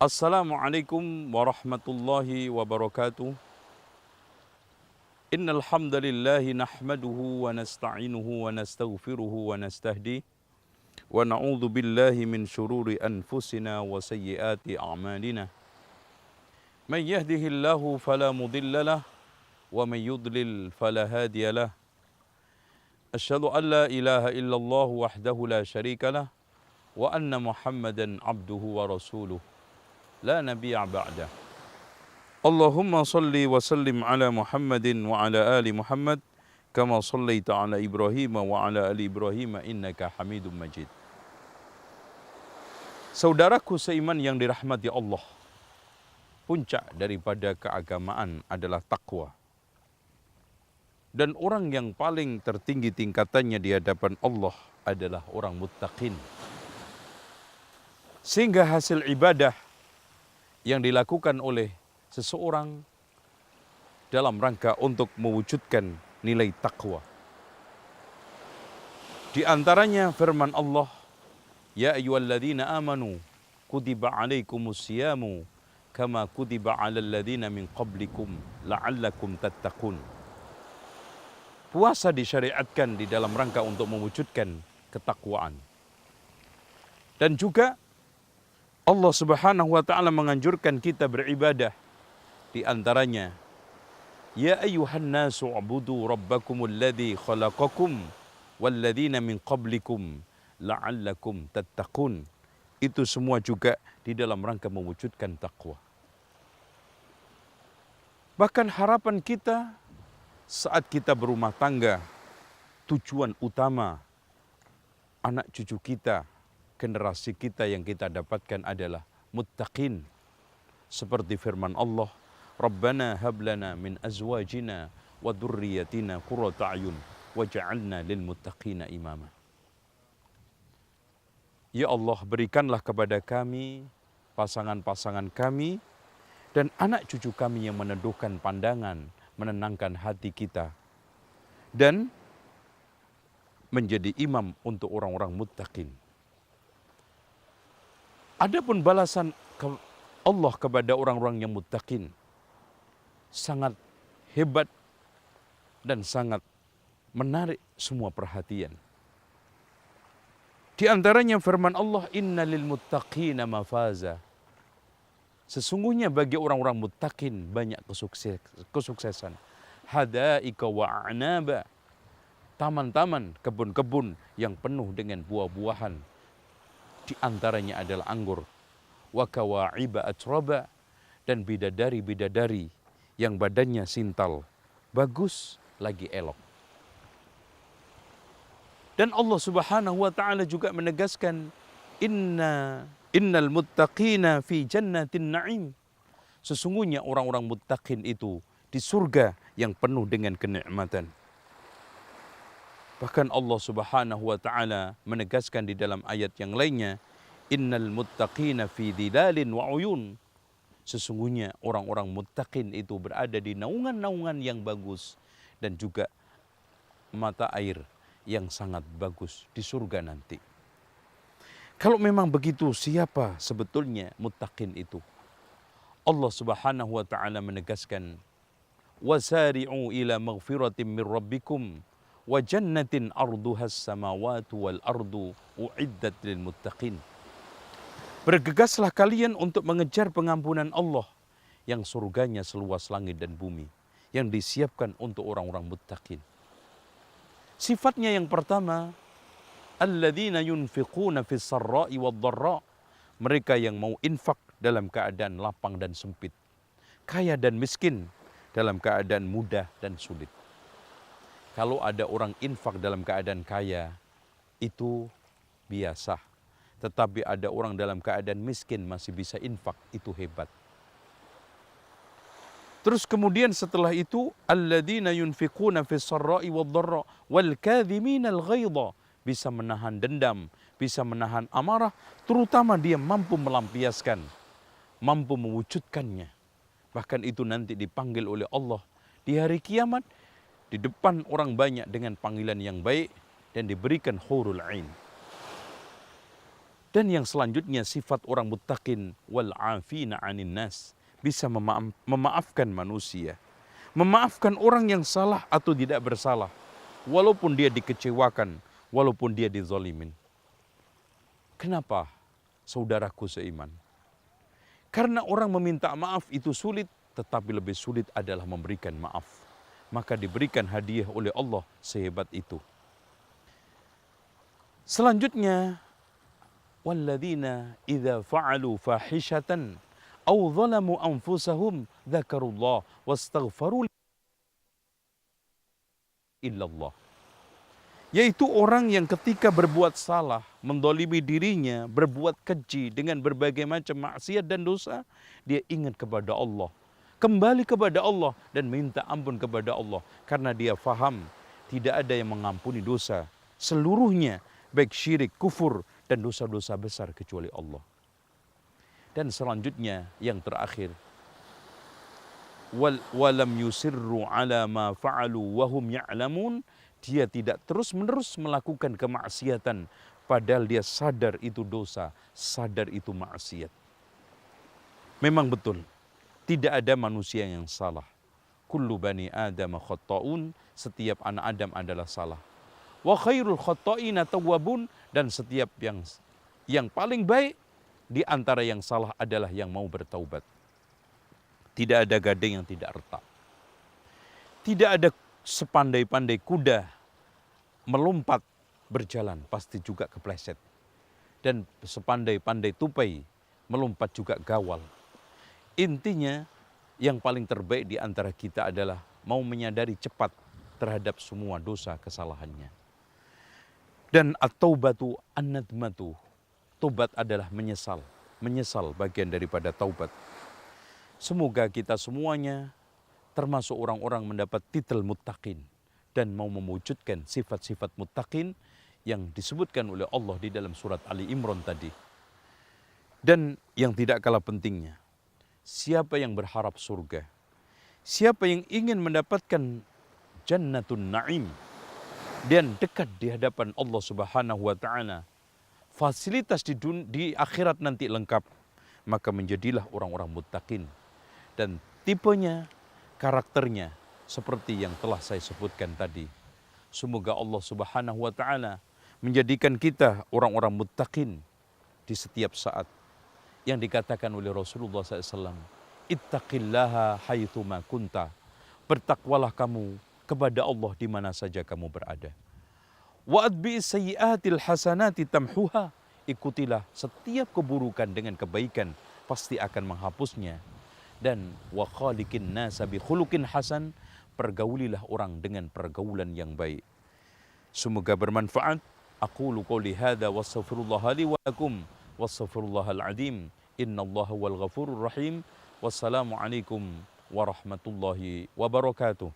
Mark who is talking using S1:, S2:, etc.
S1: Assalamualaikum warahmatullahi wabarakatuh. Innal hamdalillahi nahmaduhu wa nasta'inuhu wa nastaghfiruhu wa nastahdi wa na'udzu billahi min syururi anfusina wa sayyiati a'malina. May yahdihillahu fala mudilla lah wa may yudlil fala hadiya lah. Asyhadu an la ilaha illallah wahdahu la syarika lah wa anna Muhammadan abduhu wa rasuluh. La nabiyya ba'dah. Allahumma salli wa sallim ala Muhammadin wa ala ali Muhammad kama sallaita ala Ibrahim wa ala ali Ibrahim innaka Hamidum Majid. Saudaraku seiman yang dirahmati Allah, puncak daripada keagamaan adalah takwa. Dan orang yang paling tertinggi tingkatannya di hadapan Allah adalah orang muttaqin. Sehingga hasil ibadah yang dilakukan oleh seseorang dalam rangka untuk mewujudkan nilai takwa. Di antaranya firman Allah, Ya ayyuhalladzina amanu kutiba alaikumus siyamu kama kutiba alal ladzina min qablikum la'allakum tattaqun. Puasa disyariatkan di dalam rangka untuk mewujudkan ketakwaan. Dan juga Allah Subhanahu wa taala menganjurkan kita beribadah. Di antaranya, Ya ayyuhan nasu ubudu rabbakumul ladzi khalaqakum walladzina min qablikum la'allakum tattaqun. Itu semua juga di dalam rangka mewujudkan takwa. Bahkan harapan kita saat kita berumah tangga, tujuan utama anak cucu kita, generasi kita yang kita dapatkan adalah muttaqin. Seperti firman Allah, Rabbana hablana min azwajina wa dhurriyyatina qurrata a'yun waj'alna lil muttaqina imama. Ya Allah, berikanlah kepada kami, pasangan-pasangan kami, dan anak cucu kami yang meneduhkan pandangan, menenangkan hati kita, dan menjadi imam untuk orang-orang muttaqin. Adapun balasan Allah kepada orang-orang yang muttaqin sangat hebat dan sangat menarik semua perhatian. Di antaranya firman Allah, Inna lil muttaqina mafaza. Sesungguhnya bagi orang-orang muttaqin banyak kesuksesan. Hadaika wa a'naba. Taman-taman, kebun-kebun yang penuh dengan buah-buahan. Di antaranya adalah anggur, wa kawa'iba atraba, dan bidadari-bidadari yang badannya sintal, bagus lagi elok. Dan Allah Subhanahu wa taala juga menegaskan, innal muttaqina fi jannatin na'im. Sesungguhnya orang-orang muttaqin itu di surga yang penuh dengan kenikmatan. Bahkan Allah Subhanahu wa taala menegaskan di dalam ayat yang lainnya, Innal muttaqina fi dhilalin wa uyun. Sesungguhnya orang-orang muttaqin itu berada di naungan-naungan yang bagus dan juga mata air yang sangat bagus di surga nanti. Kalau memang begitu, siapa sebetulnya muttaqin itu? Allah Subhanahu wa taala menegaskan, Wasari'u ila maghfiratin min rabbikum wa jannatin arduhas samawati wal ardu uiddat lil muttaqin. Bergegaslah kalian untuk mengejar pengampunan Allah yang surganya seluas langit dan bumi, yang disiapkan untuk orang-orang muttaqin. Sifatnya yang pertama, alladzina yunfiquna fis sarra'i wad dharra. Mereka yang mau infak dalam keadaan lapang dan sempit, kaya dan miskin dalam keadaan mudah dan sulit. Kalau ada orang infak dalam keadaan kaya, itu biasa. Tetapi ada orang dalam keadaan miskin masih bisa infak, itu hebat. Terus kemudian setelah itu, alladzina yunfiquna fis sarra'i wad dharra wal kadhiminal ghaidha, bisa menahan dendam, bisa menahan amarah, terutama dia mampu melampiaskan, mampu mewujudkannya. Bahkan itu nanti dipanggil oleh Allah di hari kiamat, di depan orang banyak dengan panggilan yang baik dan diberikan hurul ain. Dan yang selanjutnya sifat orang muttaqin wal afina 'anin nas, bisa memaafkan manusia. Memaafkan orang yang salah atau tidak bersalah, walaupun dia dikecewakan, walaupun dia dizalimin. Kenapa, saudaraku seiman? Karena orang meminta maaf itu sulit, tetapi lebih sulit adalah memberikan maaf. Maka diberikan hadiah oleh Allah sehebat itu. Selanjutnya, walladzina idza fa'alu fahishatan aw zalamu anfusahum dzakarullah wastaghfaru illallah. Yaitu orang yang ketika berbuat salah, mendolimi dirinya, berbuat keji dengan berbagai macam maksiat dan dosa, dia ingat kepada Allah, kembali kepada Allah dan minta ampun kepada Allah. Karena dia faham tidak ada yang mengampuni dosa seluruhnya, baik syirik, kufur, dan dosa-dosa besar kecuali Allah. Dan selanjutnya yang terakhir, walam yusirru ala ma fa'alu wahum ya'lamun, dia tidak terus-menerus melakukan kemaksiatan padahal dia sadar itu dosa, sadar itu maksiat. Memang betul, tidak ada manusia yang salah. Kullu bani Adam khatta'un, setiap anak Adam adalah salah. Wa khairul khatta'ina tawwabun, dan setiap yang paling baik di antara yang salah adalah yang mau bertaubat. Tidak ada gading yang tidak retak. Tidak ada sepandai-pandai kuda melompat berjalan, pasti juga kepleset. Dan sepandai-pandai tupai melompat juga gawal. Intinya, yang paling terbaik di antara kita adalah mau menyadari cepat terhadap semua dosa kesalahannya. Dan at-taubatu an-nadmatu, taubat adalah menyesal. Menyesal bagian daripada taubat. Semoga kita semuanya termasuk orang-orang mendapat titel muttaqin dan mau mewujudkan sifat-sifat muttaqin yang disebutkan oleh Allah di dalam surat Ali Imran tadi. Dan yang tidak kalah pentingnya, siapa yang berharap surga, siapa yang ingin mendapatkan jannatun na'im dan dekat di hadapan Allah Subhanahu wa taala, fasilitas di akhirat nanti lengkap, maka menjadilah orang-orang muttaqin. Dan tipenya, karakternya seperti yang telah saya sebutkan tadi. Semoga Allah Subhanahu wa taala menjadikan kita orang-orang muttaqin di setiap saat. Yang dikatakan oleh Rasulullah SAW, ittaqillaha haitsuma kunta, bertakwalah kamu kepada Allah di mana saja kamu berada. Wa atbi'is sayyi'atil hasanati tamhuha, ikutilah setiap keburukan dengan kebaikan, pasti akan menghapusnya. Dan wa khaliqin nasa bi khuluqin hasan, pergaulilah orang dengan pergaulan yang baik. Semoga bermanfaat. Aqulu qouli hadza wastaghfirullah li wa lakum wastaghfirullahal azim. Innallaha wal ghafurur rahim. Wassalamu alaikum warahmatullahi wabarakatuh.